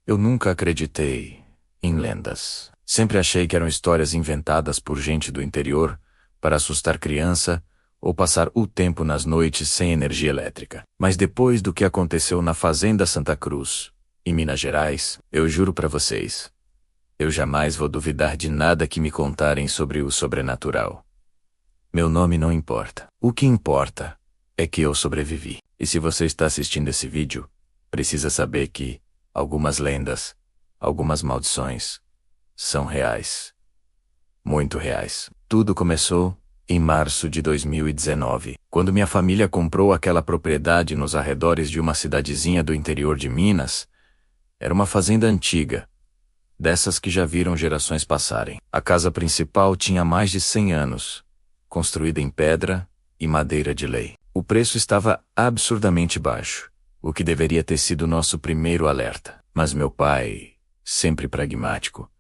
Eu nunca acreditei em lendas. Sempre achei que eram histórias inventadas por gente do interior para assustar criança ou passar o tempo nas noites sem energia elétrica. Mas depois do que aconteceu na Fazenda Santa Cruz, em Minas Gerais, eu juro pra vocês, eu jamais vou duvidar de nada que me contarem sobre o sobrenatural. Meu nome não importa. O que importa é que eu sobrevivi. E se você está assistindo esse vídeo, precisa saber que algumas lendas, algumas maldições, são reais. Muito reais. Tudo começou em março de 2019, quando minha família comprou aquela propriedade nos arredores de uma cidadezinha do interior de Minas. Era uma fazenda antiga, dessas que já viram gerações passarem. A casa principal tinha mais de 100 anos, construída em pedra e madeira de lei. O preço estava absurdamente baixo, o que deveria ter sido nosso primeiro alerta. Mas meu pai, sempre pragmático,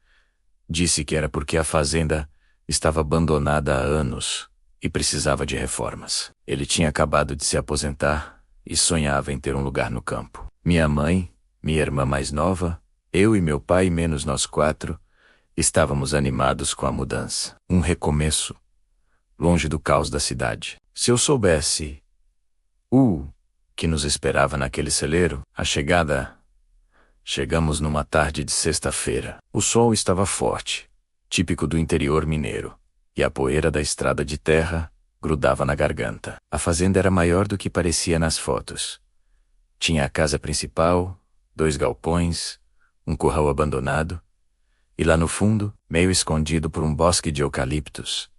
disse que era porque a fazenda estava abandonada há anos e precisava de reformas. Ele tinha acabado de se aposentar e sonhava em ter um lugar no campo. Minha mãe, minha irmã mais nova, eu e meu pai menos nós 4, estávamos animados com a mudança. Um recomeço, longe do caos da cidade. Se eu soubesse que nos esperava naquele celeiro, chegamos numa tarde de sexta-feira. O sol estava forte, típico do interior mineiro, e a poeira da estrada de terra grudava na garganta. A fazenda era maior do que parecia nas fotos. Tinha a casa principal, 2 galpões, um curral abandonado, e lá no fundo, meio escondido por um bosque de eucaliptos,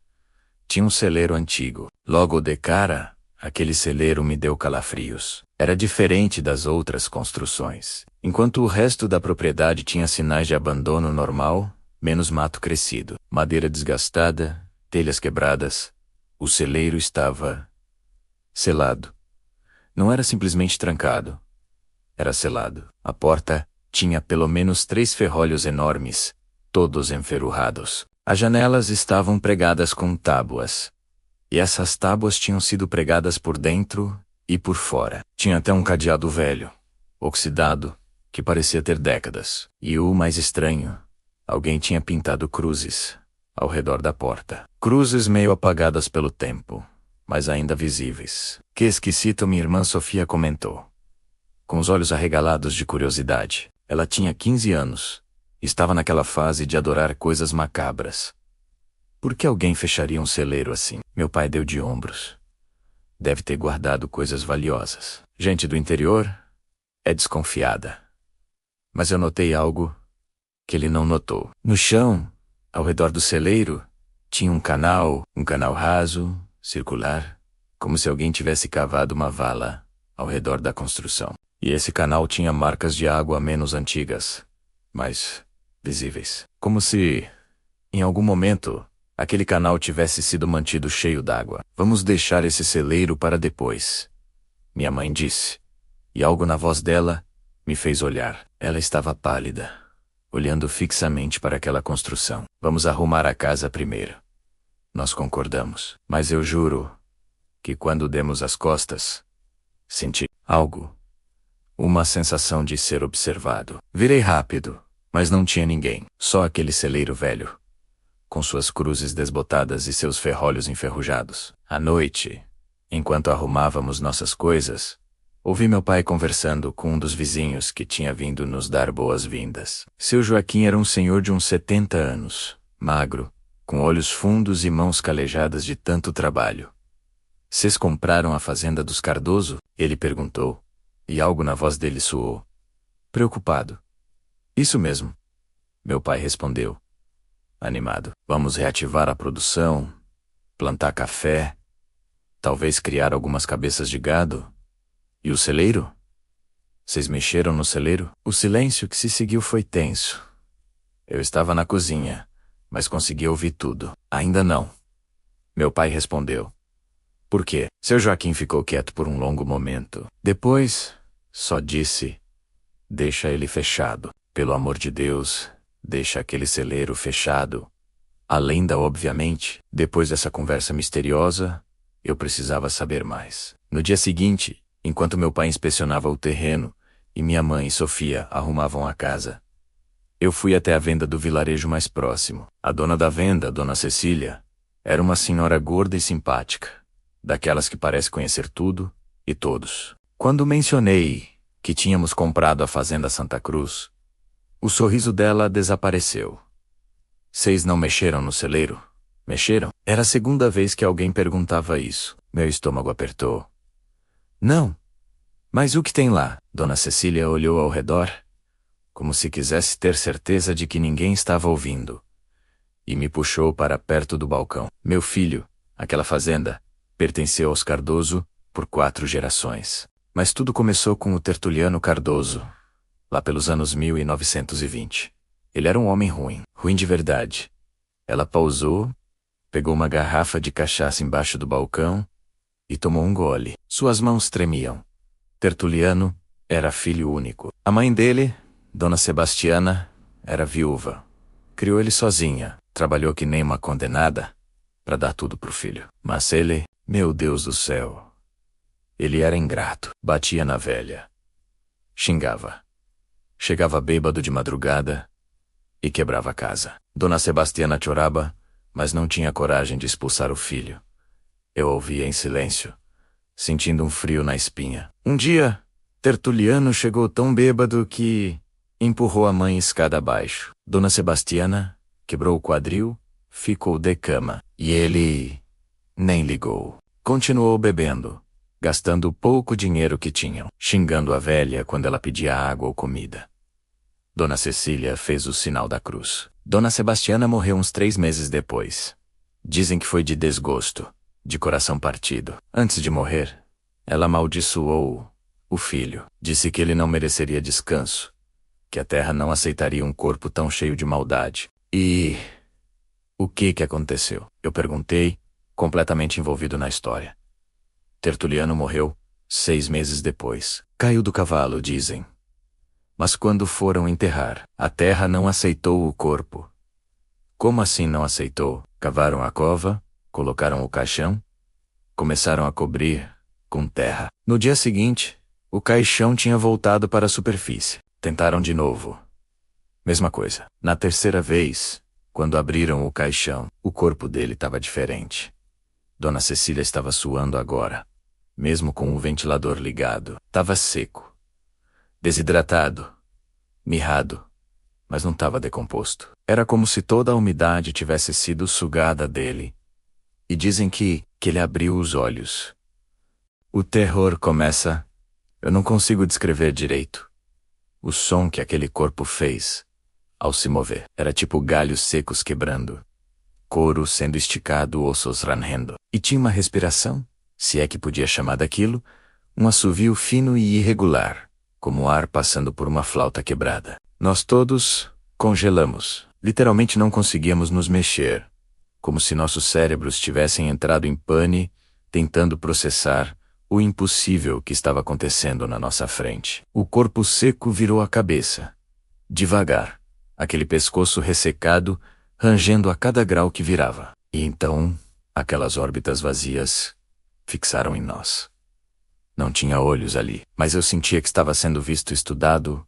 tinha um celeiro antigo. Logo de cara, aquele celeiro me deu calafrios. Era diferente das outras construções. Enquanto o resto da propriedade tinha sinais de abandono normal, menos mato crescido, madeira desgastada, telhas quebradas, o celeiro estava selado. Não era simplesmente trancado. Era selado. A porta tinha pelo menos 3 ferrolhos enormes, todos enferrujados. As janelas estavam pregadas com tábuas. E essas tábuas tinham sido pregadas por dentro e por fora. Tinha até um cadeado velho, oxidado, que parecia ter décadas. E o mais estranho, alguém tinha pintado cruzes ao redor da porta. Cruzes meio apagadas pelo tempo, mas ainda visíveis. Que esquisito, minha irmã Sofia comentou, com os olhos arregalados de curiosidade. Ela tinha 15 anos. Estava naquela fase de adorar coisas macabras. Por que alguém fecharia um celeiro assim? Meu pai deu de ombros. Deve ter guardado coisas valiosas. Gente do interior é desconfiada. Mas eu notei algo que ele não notou. No chão, ao redor do celeiro, tinha um canal raso, circular, como se alguém tivesse cavado uma vala ao redor da construção. E esse canal tinha marcas de água menos antigas, mas visíveis. Como se, em algum momento, aquele canal tivesse sido mantido cheio d'água. Vamos deixar esse celeiro para depois, minha mãe disse, e algo na voz dela me fez olhar. Ela estava pálida, olhando fixamente para aquela construção. Vamos arrumar a casa primeiro. Nós concordamos, mas eu juro que quando demos as costas, senti algo. Uma sensação de ser observado. Virei rápido, mas não tinha ninguém. Só aquele celeiro velho, com suas cruzes desbotadas e seus ferrolhos enferrujados. À noite, enquanto arrumávamos nossas coisas, ouvi meu pai conversando com um dos vizinhos que tinha vindo nos dar boas-vindas. Seu Joaquim era um senhor de uns 70 anos, magro, com olhos fundos e mãos calejadas de tanto trabalho. Vocês compraram a fazenda dos Cardoso? Ele perguntou, e algo na voz dele soou preocupado. Isso mesmo, meu pai respondeu, animado. Vamos reativar a produção, plantar café, talvez criar algumas cabeças de gado. E o celeiro? Vocês mexeram no celeiro? O silêncio que se seguiu foi tenso. Eu estava na cozinha, mas consegui ouvir tudo. Ainda não, meu pai respondeu. Por quê? Seu Joaquim ficou quieto por um longo momento. Depois, só disse, deixa ele fechado. Pelo amor de Deus, deixa aquele celeiro fechado. A lenda, obviamente. Depois dessa conversa misteriosa, eu precisava saber mais. No dia seguinte, enquanto meu pai inspecionava o terreno, e minha mãe, Sofia, arrumavam a casa. Eu fui até a venda do vilarejo mais próximo. A dona da venda, Dona Cecília, era uma senhora gorda e simpática, daquelas que parece conhecer tudo e todos. Quando mencionei que tínhamos comprado a fazenda Santa Cruz, o sorriso dela desapareceu. Vocês não mexeram no celeiro? Mexeram? Era a segunda vez que alguém perguntava isso. Meu estômago apertou. Não. Mas o que tem lá? Dona Cecília olhou ao redor, como se quisesse ter certeza de que ninguém estava ouvindo, e me puxou para perto do balcão. Meu filho, aquela fazenda, pertenceu aos Cardoso por 4 gerações. Mas tudo começou com o Tertuliano Cardoso, lá pelos anos 1920. Ele era um homem ruim, ruim de verdade. Ela pausou, pegou uma garrafa de cachaça embaixo do balcão e tomou um gole. Suas mãos tremiam. Tertuliano era filho único. A mãe dele, Dona Sebastiana, era viúva. Criou ele sozinha, trabalhou que nem uma condenada para dar tudo pro filho. Mas ele, meu Deus do céu, ele era ingrato, batia na velha, xingava, chegava bêbado de madrugada e quebrava a casa. Dona Sebastiana chorava, mas não tinha coragem de expulsar o filho. Eu ouvia em silêncio, sentindo um frio na espinha. Um dia, Tertuliano chegou tão bêbado que empurrou a mãe escada abaixo. Dona Sebastiana quebrou o quadril, ficou de cama. E ele nem ligou. Continuou bebendo, gastando o pouco dinheiro que tinham, xingando a velha quando ela pedia água ou comida. Dona Cecília fez o sinal da cruz. Dona Sebastiana morreu uns 3 meses depois. Dizem que foi de desgosto, de coração partido. Antes de morrer, ela amaldiçoou o filho. Disse que ele não mereceria descanso, que a terra não aceitaria um corpo tão cheio de maldade. E o que aconteceu? Eu perguntei, completamente envolvido na história. Tertuliano morreu 6 meses depois. Caiu do cavalo, dizem. Mas quando foram enterrar, a terra não aceitou o corpo. Como assim não aceitou? Cavaram a cova, colocaram o caixão, começaram a cobrir com terra. No dia seguinte, o caixão tinha voltado para a superfície. Tentaram de novo. Mesma coisa. Na terceira vez, quando abriram o caixão, o corpo dele estava diferente. Dona Cecília estava suando agora, mesmo com o ventilador ligado. Estava seco, desidratado, mirrado, mas não estava decomposto. Era como se toda a umidade tivesse sido sugada dele. E dizem que ele abriu os olhos. O terror começa. Eu não consigo descrever direito. O som que aquele corpo fez ao se mover era tipo galhos secos quebrando, couro sendo esticado, ossos ranhendo. E tinha uma respiração, se é que podia chamar daquilo, um assovio fino e irregular, como o ar passando por uma flauta quebrada. Nós todos congelamos. Literalmente não conseguíamos nos mexer, como se nossos cérebros tivessem entrado em pane, tentando processar o impossível que estava acontecendo na nossa frente. O corpo seco virou a cabeça. Devagar, aquele pescoço ressecado, rangendo a cada grau que virava. E então, aquelas órbitas vazias fixaram em nós. Não tinha olhos ali, mas eu sentia que estava sendo visto, estudado,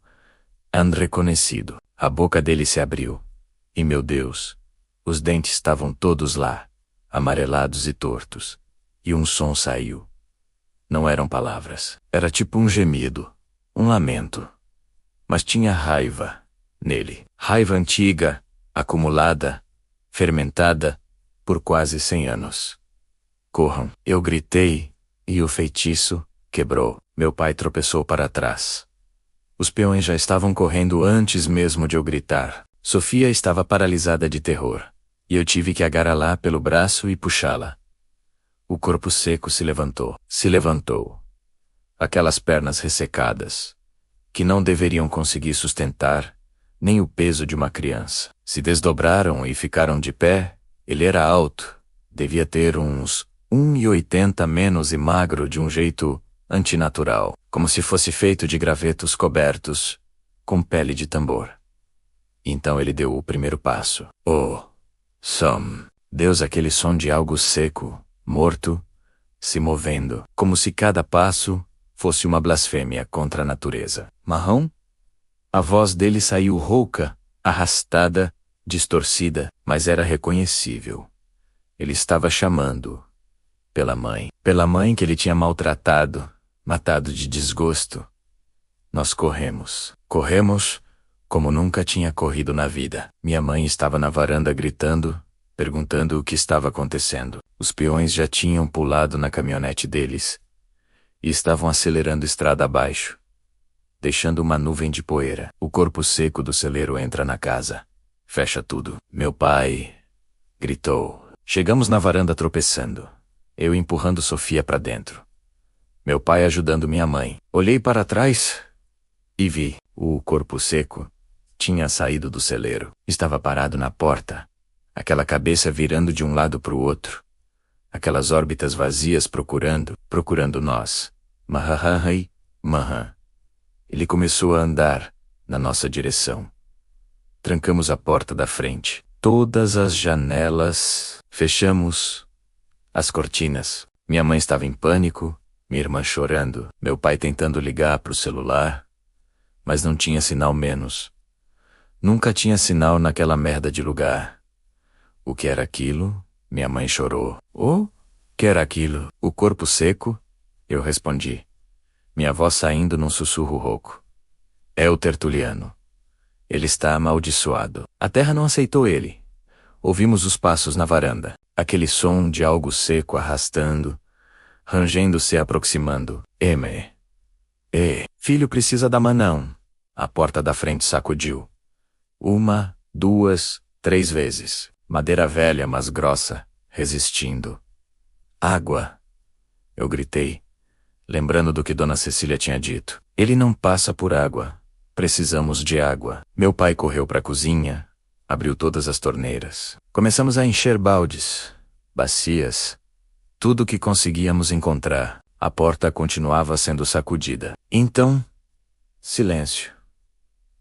reconhecido. A boca dele se abriu. E meu Deus, os dentes estavam todos lá, amarelados e tortos. E um som saiu. Não eram palavras. Era tipo um gemido, um lamento. Mas tinha raiva nele. Raiva antiga, acumulada, fermentada, por quase 100 anos. Corram! Eu gritei, e o feitiço quebrou. Meu pai tropeçou para trás. Os peões já estavam correndo antes mesmo de eu gritar. Sofia estava paralisada de terror, e eu tive que agarrá-la pelo braço e puxá-la. O corpo seco se levantou. Se levantou. Aquelas pernas ressecadas, que não deveriam conseguir sustentar nem o peso de uma criança, se desdobraram e ficaram de pé. Ele era alto, devia ter uns 1,80 menos e magro de um jeito antinatural, como se fosse feito de gravetos cobertos com pele de tambor. Então ele deu o primeiro passo. Oh, som! Deus, aquele som de algo seco, morto, se movendo, como se cada passo fosse uma blasfêmia contra a natureza. Marrão? A voz dele saiu rouca, arrastada, distorcida, mas era reconhecível. Ele estava chamando. Pela mãe que ele tinha maltratado, matado de desgosto. Nós corremos. Corremos como nunca tinha corrido na vida. Minha mãe estava na varanda gritando, perguntando o que estava acontecendo. Os peões já tinham pulado na caminhonete deles e estavam acelerando estrada abaixo, deixando uma nuvem de poeira. O corpo seco do celeiro entra na casa. Fecha tudo. Meu pai gritou. Chegamos na varanda tropeçando. Eu empurrando Sofia para dentro. Meu pai ajudando minha mãe. Olhei para trás e vi. O corpo seco tinha saído do celeiro. Estava parado na porta. Aquela cabeça virando de um lado para o outro. Aquelas órbitas vazias procurando nós. Mahahai, Mahan. Ele começou a andar na nossa direção. Trancamos a porta da frente. Todas as janelas. Fechamos as cortinas. Minha mãe estava em pânico, minha irmã chorando, meu pai tentando ligar para o celular, mas não tinha sinal menos. Nunca tinha sinal naquela merda de lugar. O que era aquilo? Minha mãe chorou. O que era aquilo? O corpo seco? Eu respondi. Minha voz saindo num sussurro rouco. É o Tertuliano. Ele está amaldiçoado. A terra não aceitou ele. Ouvimos os passos na varanda. Aquele som de algo seco arrastando, rangendo se aproximando. Filho precisa da manão. A porta da frente sacudiu. 1, 2, 3 vezes. Madeira velha, mas grossa, resistindo. Água! Eu gritei, lembrando do que Dona Cecília tinha dito. Ele não passa por água. Precisamos de água. Meu pai correu para a cozinha, abriu todas as torneiras. Começamos a encher baldes, bacias, tudo o que conseguíamos encontrar. A porta continuava sendo sacudida. Então, silêncio.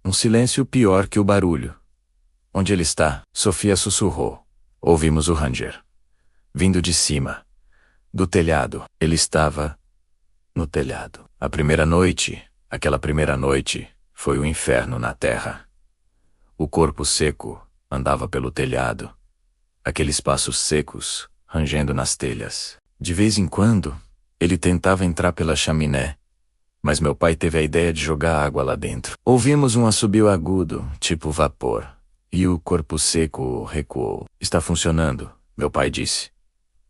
Um silêncio pior que o barulho. Onde ele está? Sofia sussurrou. Ouvimos o Ranger. Vindo de cima. Do telhado. Ele estava no telhado. Aquela primeira noite, foi o inferno na terra. O corpo seco andava pelo telhado. Aqueles passos secos, rangendo nas telhas. De vez em quando, ele tentava entrar pela chaminé, mas meu pai teve a ideia de jogar água lá dentro. Ouvimos um assobio agudo, tipo vapor, e o corpo seco recuou. Está funcionando, meu pai disse.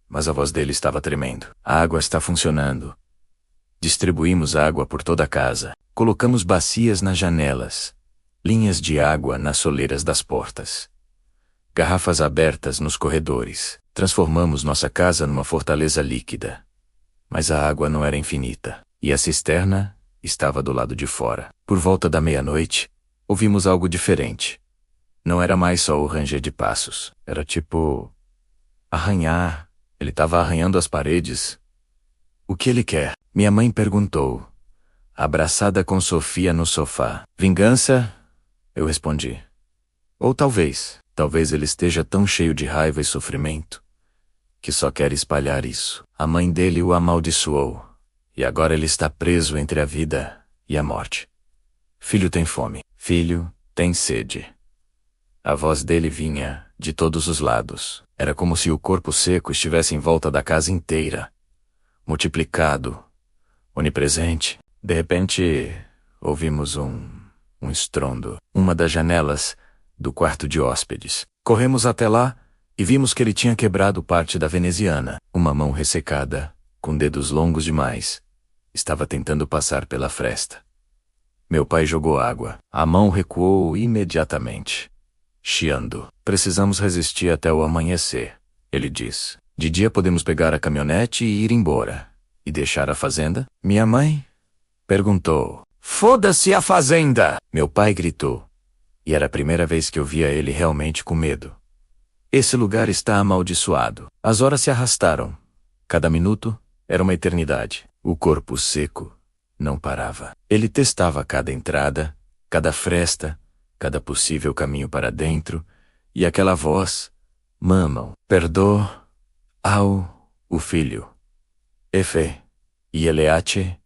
Mas a voz dele estava tremendo. A água está funcionando. Distribuímos água por toda a casa. Colocamos bacias nas janelas, linhas de água nas soleiras das portas. Garrafas abertas nos corredores. Transformamos nossa casa numa fortaleza líquida. Mas a água não era infinita, e a cisterna estava do lado de fora. Por volta da meia-noite, ouvimos algo diferente. Não era mais só o ranger de passos. Era tipo arranhar. Ele estava arranhando as paredes. O que ele quer? Minha mãe perguntou, abraçada com Sofia no sofá. Vingança? Eu respondi. Ou talvez ele esteja tão cheio de raiva e sofrimento que só quer espalhar isso. A mãe dele o amaldiçoou, e agora ele está preso entre a vida e a morte. Filho tem fome. Filho tem sede. A voz dele vinha de todos os lados. Era como se o corpo seco estivesse em volta da casa inteira, multiplicado, onipresente. De repente, ouvimos um estrondo. Uma das janelas do quarto de hóspedes. Corremos até lá e vimos que ele tinha quebrado parte da veneziana. Uma mão ressecada, com dedos longos demais, estava tentando passar pela fresta. Meu pai jogou água. A mão recuou imediatamente, chiando. Precisamos resistir até o amanhecer, ele disse. De dia podemos pegar a caminhonete e ir embora. E deixar a fazenda? Minha mãe perguntou. Foda-se a fazenda! Meu pai gritou. E era a primeira vez que eu via ele realmente com medo. Esse lugar está amaldiçoado. As horas se arrastaram. Cada minuto era uma eternidade. O corpo seco não parava. Ele testava cada entrada, cada fresta, cada possível caminho para dentro, e aquela voz, mamam, o filho. Efe, e Eleache,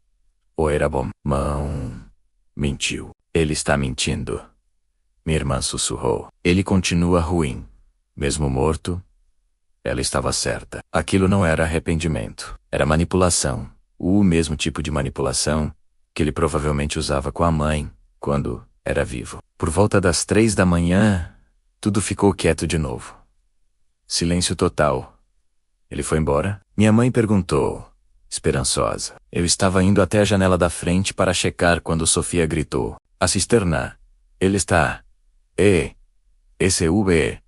Ou era bom? Mão. Mentiu. Ele está mentindo. Minha irmã sussurrou. Ele continua ruim. Mesmo morto, ela estava certa. Aquilo não era arrependimento. Era manipulação. O mesmo tipo de manipulação que ele provavelmente usava com a mãe quando era vivo. Por volta das 3 da manhã, tudo ficou quieto de novo. Silêncio total. Ele foi embora? Minha mãe perguntou, esperançosa. Eu estava indo até a janela da frente para checar quando Sofia gritou. A cisterna. Ele está. S-U-B-A-C-T-I-A-N-D.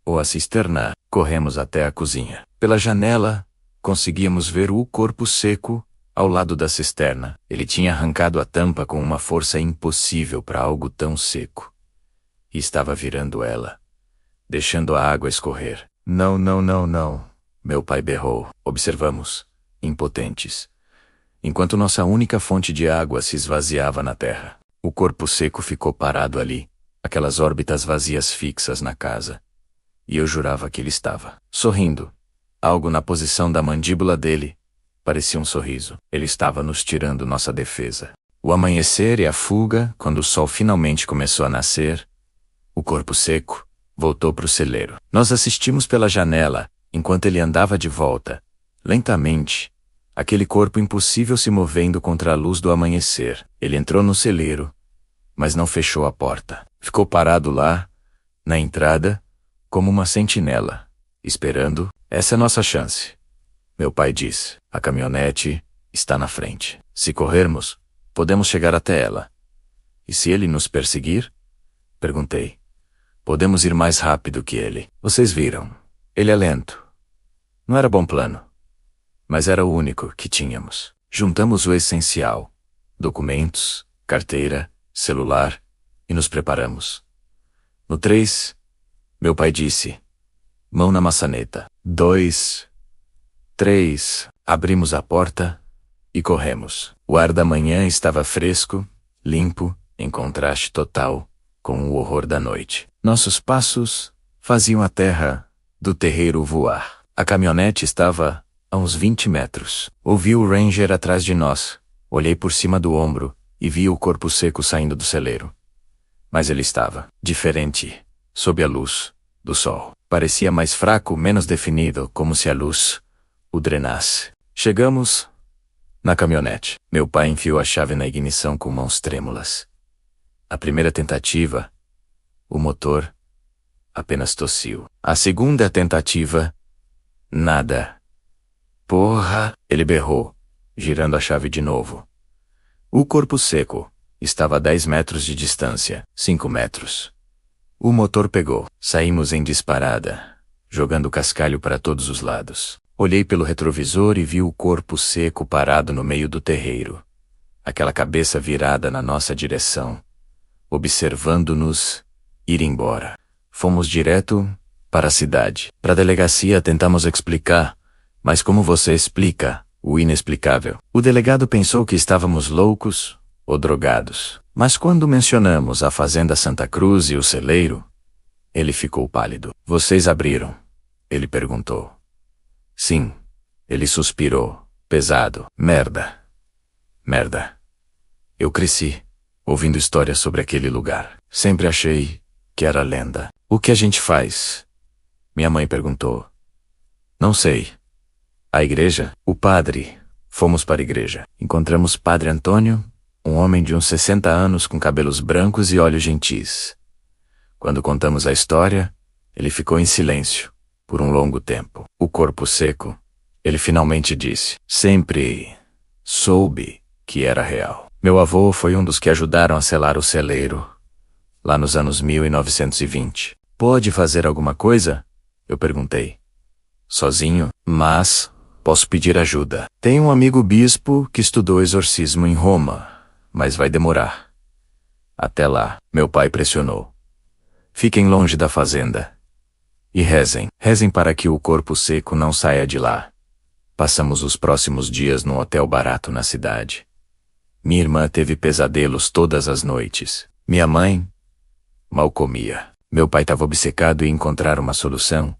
Ou a cisterna. Corremos até a cozinha. Pela janela, conseguíamos ver o corpo seco ao lado da cisterna. Ele tinha arrancado a tampa com uma força impossível para algo tão seco. E estava virando ela, deixando a água escorrer. Não, não, não, não. Meu pai berrou. Observamos, impotentes, enquanto nossa única fonte de água se esvaziava na terra. O corpo seco ficou parado ali, aquelas órbitas vazias fixas na casa. E eu jurava que ele estava sorrindo. Algo na posição da mandíbula dele parecia um sorriso. Ele estava nos tirando nossa defesa. O amanhecer e a fuga, quando o sol finalmente começou a nascer, o corpo seco voltou para o celeiro. Nós assistimos pela janela, enquanto ele andava de volta, lentamente, aquele corpo impossível se movendo contra a luz do amanhecer. Ele entrou no celeiro, mas não fechou a porta. Ficou parado lá, na entrada, como uma sentinela, esperando. Essa é nossa chance. Meu pai disse. A caminhonete está na frente. Se corrermos, podemos chegar até ela. E se ele nos perseguir? Perguntei. Podemos ir mais rápido que ele. Vocês viram. Ele é lento. Não era bom plano. Mas era o único que tínhamos. Juntamos o essencial. Documentos, carteira, celular, e nos preparamos. No 3, meu pai disse. Mão na maçaneta. 2, 3. Abrimos a porta e corremos. O ar da manhã estava fresco, limpo, em contraste total com o horror da noite. Nossos passos faziam a terra do terreiro voar. A caminhonete estava a uns 20 metros. Ouvi o Ranger atrás de nós. Olhei por cima do ombro e vi o corpo seco saindo do celeiro. Mas ele estava diferente, sob a luz do sol. Parecia mais fraco, menos definido, como se a luz o drenasse. Chegamos na caminhonete. Meu pai enfiou a chave na ignição com mãos trêmulas. A primeira tentativa, o motor apenas tossiu. A segunda tentativa, nada. Porra! Ele berrou, girando a chave de novo. O corpo seco estava a 10 metros de distância, 5 metros. O motor pegou. Saímos em disparada, jogando cascalho para todos os lados. Olhei pelo retrovisor e vi o corpo seco parado no meio do terreiro. Aquela cabeça virada na nossa direção, observando-nos ir embora. Fomos direto para a cidade. Para a delegacia tentamos explicar, mas como você explica o inexplicável? O delegado pensou que estávamos loucos ou drogados. Mas quando mencionamos a Fazenda Santa Cruz e o celeiro, ele ficou pálido. Vocês abriram? Ele perguntou. Sim. Ele suspirou, pesado. Merda. Merda. Eu cresci, ouvindo histórias sobre aquele lugar. Sempre achei que era lenda. O que a gente faz? Minha mãe perguntou. Não sei. A igreja? O padre. Fomos para a igreja. Encontramos Padre Antônio, um homem de uns 60 anos com cabelos brancos e olhos gentis. Quando contamos a história, ele ficou em silêncio, por um longo tempo. O corpo seco, ele finalmente disse. Sempre soube que era real. Meu avô foi um dos que ajudaram a selar o celeiro, lá nos anos 1920. Pode fazer alguma coisa? Eu perguntei. Sozinho, mas posso pedir ajuda. Tem um amigo bispo que estudou exorcismo em Roma, mas vai demorar. Até lá, meu pai pressionou. Fiquem longe da fazenda. E rezem. Rezem para que o corpo seco não saia de lá. Passamos os próximos dias num hotel barato na cidade. Minha irmã teve pesadelos todas as noites. Minha mãe mal comia. Meu pai estava obcecado em encontrar uma solução.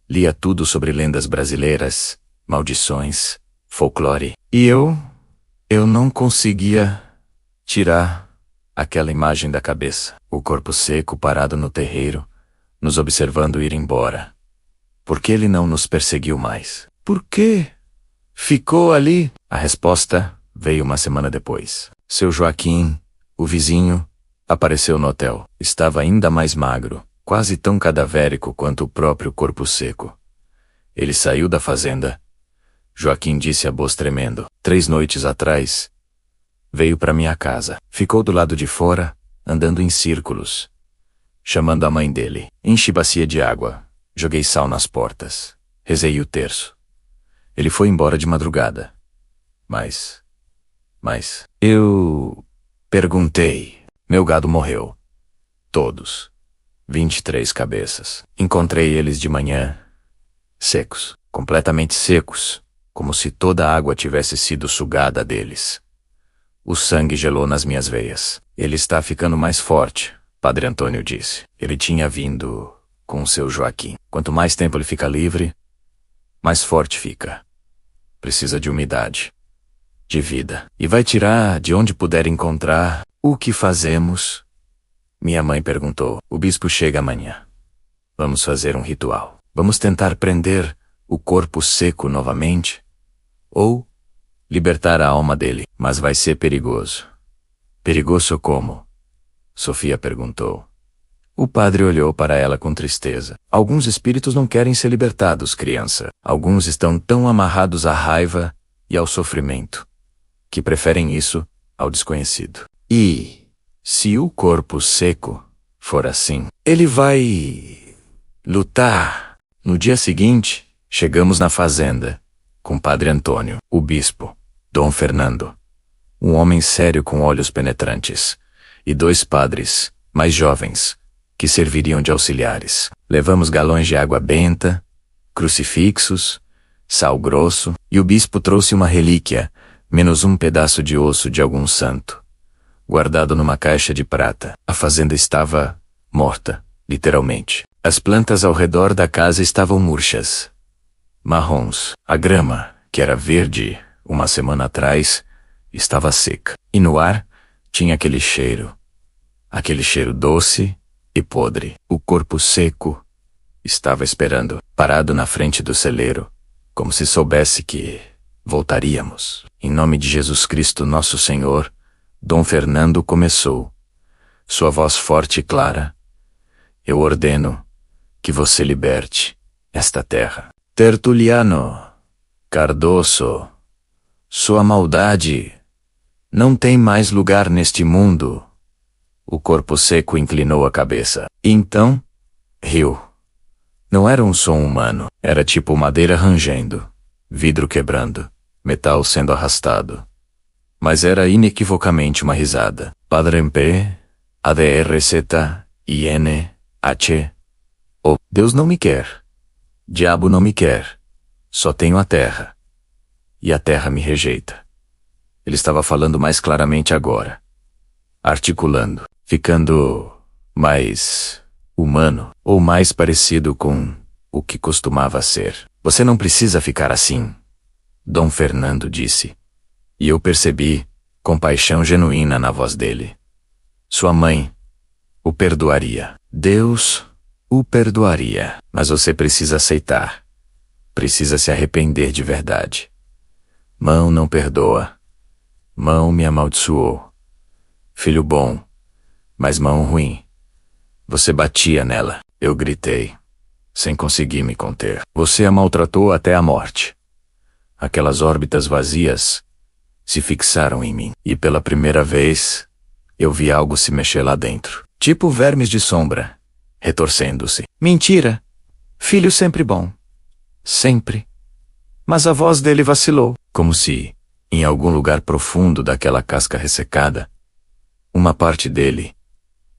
Lia tudo sobre lendas brasileiras maldições, folclore. E eu não conseguia tirar aquela imagem da cabeça. O corpo seco parado no terreiro, nos observando ir embora. Por que ele não nos perseguiu mais? Por quê? Ficou ali? A resposta veio uma semana depois. Seu Joaquim, o vizinho, apareceu no hotel. Estava ainda mais magro, quase tão cadavérico quanto o próprio corpo seco. Ele saiu da fazenda. Joaquim disse a voz tremendo. 3 noites atrás, veio para minha casa. Ficou do lado de fora, andando em círculos, chamando a mãe dele. Enchi bacia de água. Joguei sal nas portas. Rezei o terço. Ele foi embora de madrugada. Mas eu perguntei. Meu gado morreu. Todos. 23 cabeças. Encontrei eles de manhã, secos, completamente secos, como se toda a água tivesse sido sugada deles. O sangue gelou nas minhas veias. Ele está ficando mais forte, Padre Antônio disse. Ele tinha vindo com o seu Joaquim. Quanto mais tempo ele fica livre, mais forte fica. Precisa de umidade, de vida. E vai tirar de onde puder encontrar. O que fazemos? Minha mãe perguntou. O bispo chega amanhã. Vamos fazer um ritual. Vamos tentar prender o corpo seco novamente? Ou libertar a alma dele? Mas vai ser perigoso. Perigoso como? Sofia perguntou. O padre olhou para ela com tristeza. Alguns espíritos não querem ser libertados, criança. Alguns estão tão amarrados à raiva e ao sofrimento, que preferem isso ao desconhecido. E, se o corpo seco for assim, ele vai lutar. No dia seguinte, chegamos na fazenda, com Padre Antônio, o bispo, Dom Fernando, um homem sério com olhos penetrantes, e 2 padres, mais jovens, que serviriam de auxiliares. Levamos galões de água benta, crucifixos, sal grosso, e o bispo trouxe uma relíquia, menos um pedaço de osso de algum santo, guardado numa caixa de prata. A fazenda estava morta, literalmente. As plantas ao redor da casa estavam murchas, marrons. A grama, que era verde uma semana atrás, estava seca. E no ar tinha aquele cheiro doce e podre. O corpo seco estava esperando, parado na frente do celeiro, como se soubesse que voltaríamos. Em nome de Jesus Cristo nosso Senhor, Dom Fernando começou. Sua voz forte e clara. Eu ordeno que você liberte esta terra. Tertuliano, Cardoso, sua maldade não tem mais lugar neste mundo. O corpo seco inclinou a cabeça. E então, riu. Não era um som humano. Era tipo madeira rangendo, vidro quebrando, metal sendo arrastado. Mas era inequivocamente uma risada. Padre MP, ADRZ-INH. Oh, Deus não me quer. Diabo não me quer. Só tenho a terra. E a terra me rejeita. Ele estava falando mais claramente agora, articulando, ficando mais humano, ou mais parecido com o que costumava ser. Você não precisa ficar assim, Dom Fernando disse. E eu percebi compaixão genuína na voz dele. Sua mãe o perdoaria. Deus o perdoaria. Mas você precisa aceitar. Precisa se arrepender de verdade. Mão não perdoa. Mão me amaldiçoou. Filho bom, mas mão ruim. Você batia nela. Eu gritei, sem conseguir me conter. Você a maltratou até a morte. Aquelas órbitas vazias se fixaram em mim. E pela primeira vez, eu vi algo se mexer lá dentro. Tipo vermes de sombra, retorcendo-se. Mentira! Filho sempre bom. Sempre. Mas a voz dele vacilou. Como se, em algum lugar profundo daquela casca ressecada, uma parte dele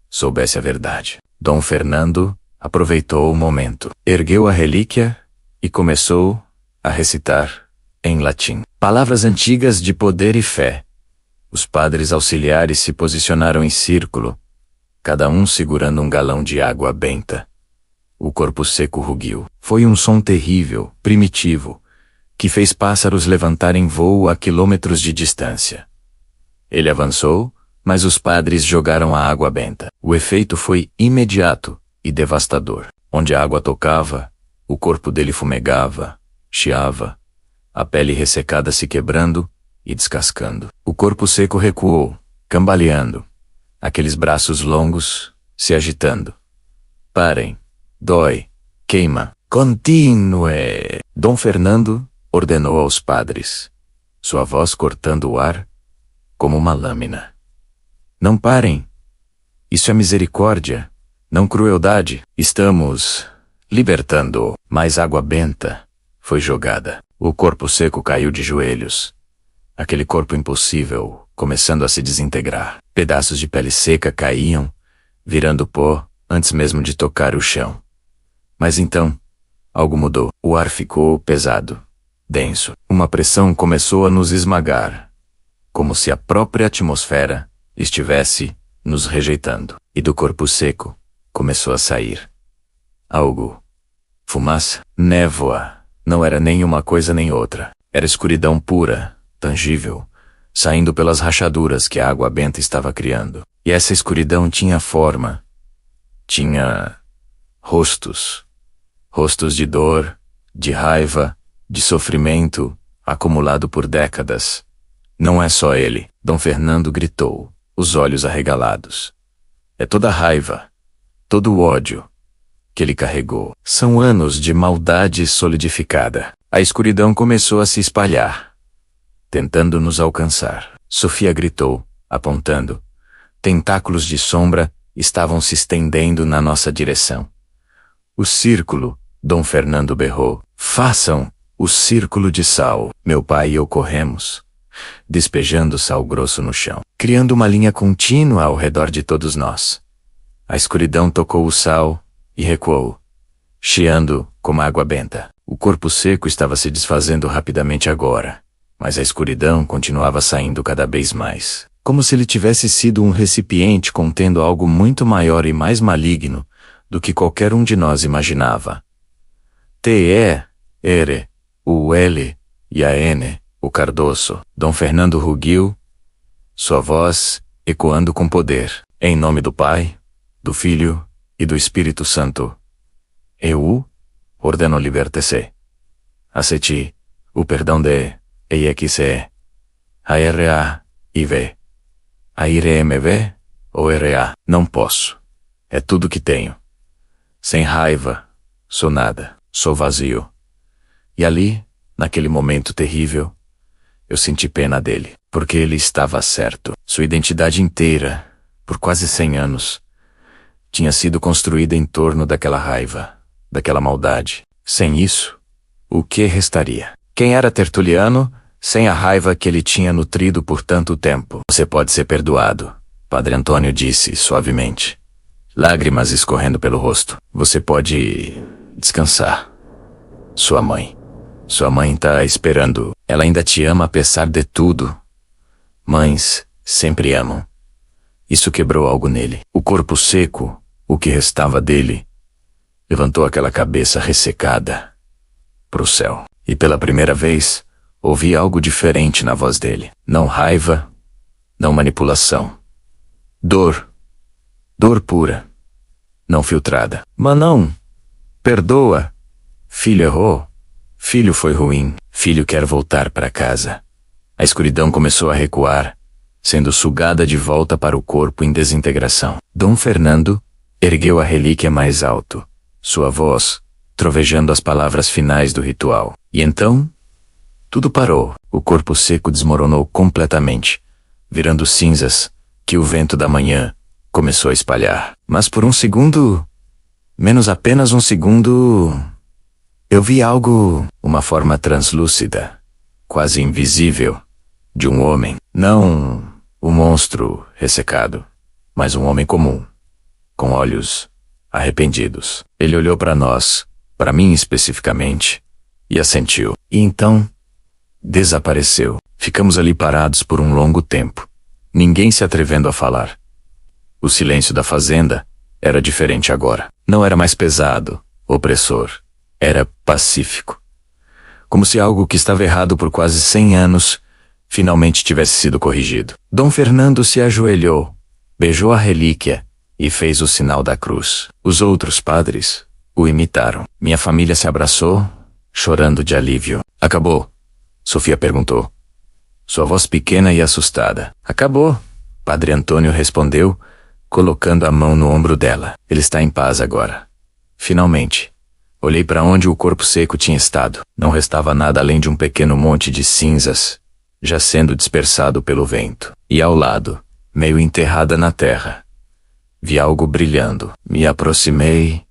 soubesse a verdade. Dom Fernando aproveitou o momento, ergueu a relíquia e começou a recitar, em latim, palavras antigas de poder e fé. Os padres auxiliares se posicionaram em círculo, cada um segurando um galão de água benta. O corpo seco rugiu. Foi um som terrível, primitivo, que fez pássaros levantarem voo a quilômetros de distância. Ele avançou, mas os padres jogaram a água benta. O efeito foi imediato e devastador. Onde a água tocava, o corpo dele fumegava, chiava, a pele ressecada se quebrando e descascando. O corpo seco recuou, cambaleando, aqueles braços longos se agitando. Parem, dói, queima, continue. Dom Fernando ordenou aos padres, sua voz cortando o ar como uma lâmina. Não parem. Isso é misericórdia, não crueldade. Estamos libertando. Mais água benta foi jogada. O corpo seco caiu de joelhos. Aquele corpo impossível começando a se desintegrar. Pedaços de pele seca caíam, virando pó antes mesmo de tocar o chão. Mas então, algo mudou. O ar ficou pesado, denso. Uma pressão começou a nos esmagar, como se a própria atmosfera estivesse nos rejeitando. E do corpo seco começou a sair algo. Fumaça, névoa. Não era nem uma coisa nem outra. Era escuridão pura, tangível, saindo pelas rachaduras que a água benta estava criando. E essa escuridão tinha forma. Tinha rostos. Rostos de dor, de raiva, de sofrimento, acumulado por décadas. Não é só ele, Dom Fernando gritou, os olhos arregalados. É toda a raiva, todo o ódio que ele carregou. São anos de maldade solidificada. A escuridão começou a se espalhar, tentando nos alcançar. Sofia gritou, apontando. Tentáculos de sombra estavam se estendendo na nossa direção. O círculo, Dom Fernando berrou. Façam o círculo de sal. Meu pai e eu corremos, despejando sal grosso no chão, criando uma linha contínua ao redor de todos nós. A escuridão tocou o sal e recuou, chiando como água benta. O corpo seco estava se desfazendo rapidamente agora, mas a escuridão continuava saindo cada vez mais, como se ele tivesse sido um recipiente contendo algo muito maior e mais maligno do que qualquer um de nós imaginava. T-E-R, o L e a N, o Cardoso. Dom Fernando rugiu, sua voz ecoando com poder. Em nome do Pai, do Filho e do Espírito Santo. Eu ordeno libertar-se. Aceite o perdão de EXE, ARA-IV, AIREMV ou RA. Não posso. É tudo que tenho. Sem raiva, sou nada, sou vazio. E ali, naquele momento terrível, eu senti pena dele, porque ele estava certo. Sua identidade inteira, por quase 100 anos, tinha sido construída em torno daquela raiva, daquela maldade. Sem isso, o que restaria? Quem era Tertuliano sem a raiva que ele tinha nutrido por tanto tempo? Você pode ser perdoado, Padre Antônio disse suavemente, lágrimas escorrendo pelo rosto. Você pode descansar. Sua mãe está esperando. Ela ainda te ama apesar de tudo. Mães sempre amam. Isso quebrou algo nele. O corpo seco, o que restava dele, levantou aquela cabeça ressecada pro céu. E pela primeira vez, ouvi algo diferente na voz dele. Não raiva, não manipulação. Dor. Dor pura. Não filtrada. Manão, perdoa. Filho errou. Filho foi ruim. Filho quer voltar para casa. A escuridão começou a recuar, sendo sugada de volta para o corpo em desintegração. Dom Fernando ergueu a relíquia mais alto, sua voz trovejando as palavras finais do ritual. E então, tudo parou. O corpo seco desmoronou completamente, virando cinzas que o vento da manhã começou a espalhar. Mas por um segundo, menos apenas um segundo, eu vi algo, uma forma translúcida, quase invisível, de um homem. Não um monstro ressecado, mas um homem comum, com olhos arrependidos. Ele olhou para nós, para mim especificamente, e assentiu. E então, desapareceu. Ficamos ali parados por um longo tempo, ninguém se atrevendo a falar. O silêncio da fazenda era diferente agora. Não era mais pesado, opressor. Era pacífico. como se algo que estava errado por quase 100 anos finalmente tivesse sido corrigido. Dom Fernando se ajoelhou, beijou a relíquia e fez o sinal da cruz. Os outros padres o imitaram. Minha família se abraçou, chorando de alívio. Acabou? Sofia perguntou, sua voz pequena e assustada. Acabou, Padre Antônio respondeu, colocando a mão no ombro dela. Ele está em paz agora. Finalmente. Olhei para onde o corpo seco tinha estado. Não restava nada além de um pequeno monte de cinzas, já sendo dispersado pelo vento. E ao lado, meio enterrada na terra, vi algo brilhando. Me aproximei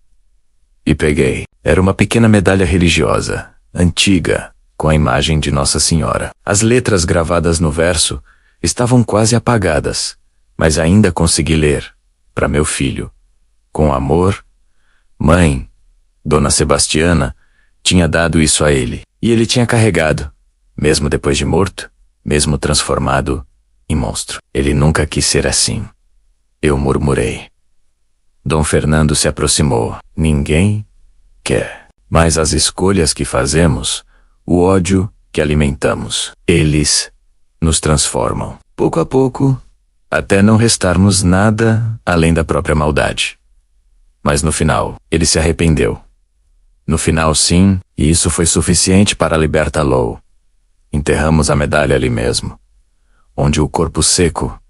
e peguei. Era uma pequena medalha religiosa, antiga, com a imagem de Nossa Senhora. As letras gravadas no verso estavam quase apagadas, mas ainda consegui ler. Para meu filho. Com amor, mãe, Dona Sebastiana, tinha dado isso a ele. E ele tinha carregado, mesmo depois de morto, mesmo transformado em monstro. Ele nunca quis ser assim. Eu murmurei. Dom Fernando se aproximou. Ninguém quer. Mas as escolhas que fazemos, o ódio que alimentamos, eles nos transformam. Pouco a pouco, até não restarmos nada além da própria maldade. Mas no final, ele se arrependeu. No final, sim, e isso foi suficiente para libertá-lo. Enterramos a medalha ali mesmo, onde o corpo seco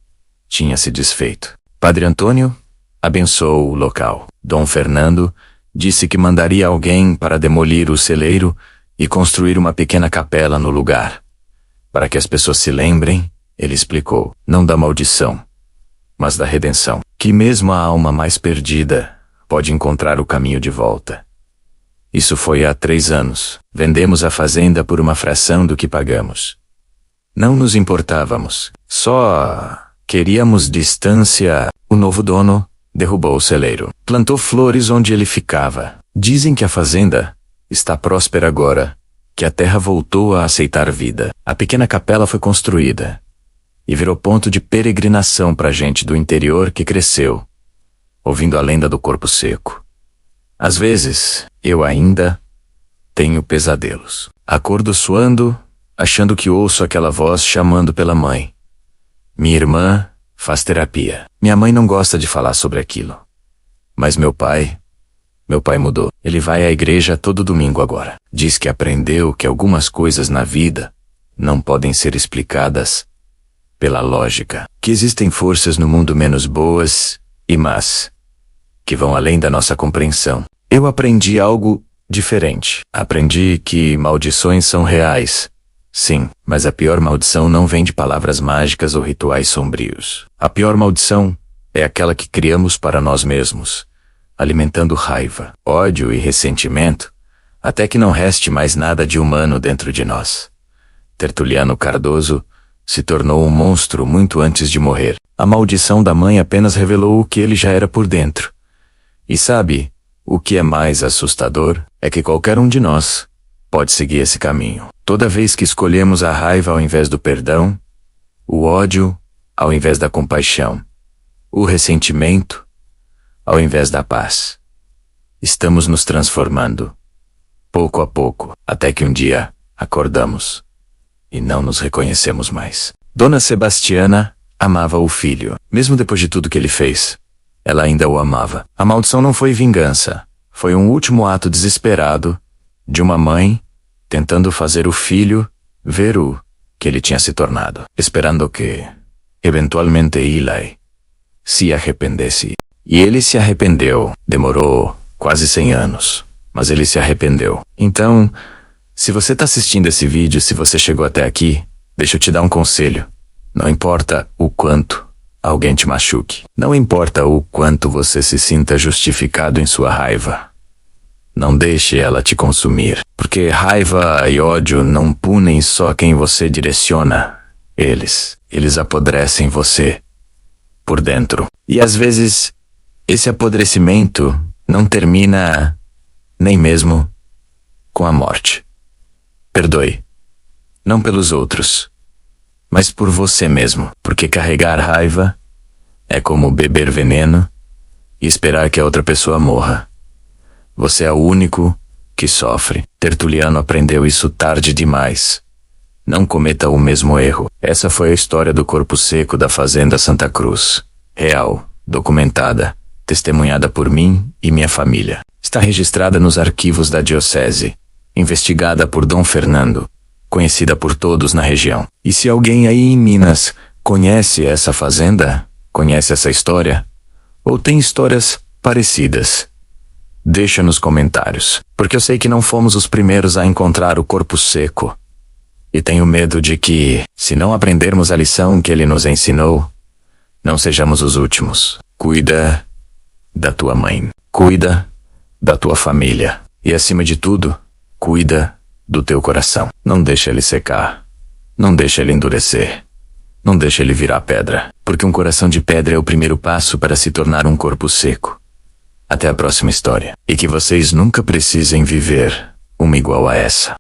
tinha se desfeito. Padre Antônio abençoou o local. Dom Fernando disse que mandaria alguém para demolir o celeiro e construir uma pequena capela no lugar. Para que as pessoas se lembrem, ele explicou, não da maldição, mas da redenção. Que mesmo a alma mais perdida pode encontrar o caminho de volta. Isso foi há 3 anos. Vendemos a fazenda por uma fração do que pagamos. Não nos importávamos. Só queríamos distância. O novo dono derrubou o celeiro. Plantou flores onde ele ficava. Dizem que a fazenda está próspera agora, que a terra voltou a aceitar vida. A pequena capela foi construída e virou ponto de peregrinação para gente do interior que cresceu, ouvindo a lenda do corpo seco. Às vezes, eu ainda tenho pesadelos. Acordo suando, achando que ouço aquela voz chamando pela mãe. Minha irmã faz terapia. Minha mãe não gosta de falar sobre aquilo. Mas meu pai mudou. Ele vai à igreja todo domingo agora. Diz que aprendeu que algumas coisas na vida não podem ser explicadas pela lógica. Que existem forças no mundo menos boas e más, que vão além da nossa compreensão. Eu aprendi algo diferente. Aprendi que maldições são reais. Sim, mas a pior maldição não vem de palavras mágicas ou rituais sombrios. A pior maldição é aquela que criamos para nós mesmos, alimentando raiva, ódio e ressentimento, até que não reste mais nada de humano dentro de nós. Tertuliano Cardoso se tornou um monstro muito antes de morrer. A maldição da mãe apenas revelou o que ele já era por dentro. E sabe, o que é mais assustador é que qualquer um de nós pode seguir esse caminho. Toda vez que escolhemos a raiva ao invés do perdão, o ódio ao invés da compaixão, o ressentimento ao invés da paz, estamos nos transformando, pouco a pouco, até que um dia acordamos e não nos reconhecemos mais. Dona Sebastiana amava o filho, mesmo depois de tudo que ele fez. Ela ainda o amava. A maldição não foi vingança. Foi um último ato desesperado de uma mãe tentando fazer o filho ver o que ele tinha se tornado, esperando que, eventualmente, Eli se arrependesse. E ele se arrependeu. Demorou quase 100 anos, mas ele se arrependeu. Então, se você está assistindo esse vídeo, se você chegou até aqui, deixa eu te dar um conselho. Não importa o quanto alguém te machuque. Não importa o quanto você se sinta justificado em sua raiva. Não deixe ela te consumir, porque raiva e ódio não punem só quem você direciona. Eles apodrecem você por dentro. E às vezes, esse apodrecimento não termina nem mesmo com a morte. Perdoe. Não pelos outros, mas por você mesmo, porque carregar raiva é como beber veneno e esperar que a outra pessoa morra. Você é o único que sofre. Tertuliano aprendeu isso tarde demais. Não cometa o mesmo erro. Essa foi a história do corpo seco da Fazenda Santa Cruz. Real, documentada, testemunhada por mim e minha família. Está registrada nos arquivos da Diocese, investigada por Dom Fernando, conhecida por todos na região. E se alguém aí em Minas conhece essa fazenda, conhece essa história, ou tem histórias parecidas, deixa nos comentários, porque eu sei que não fomos os primeiros a encontrar o corpo seco. E tenho medo de que, se não aprendermos a lição que ele nos ensinou, não sejamos os últimos. Cuida da tua mãe. Cuida da tua família. E acima de tudo, cuida do teu coração. Não deixa ele secar. Não deixa ele endurecer. Não deixa ele virar pedra. Porque um coração de pedra é o primeiro passo para se tornar um corpo seco. Até a próxima história. E que vocês nunca precisem viver uma igual a essa.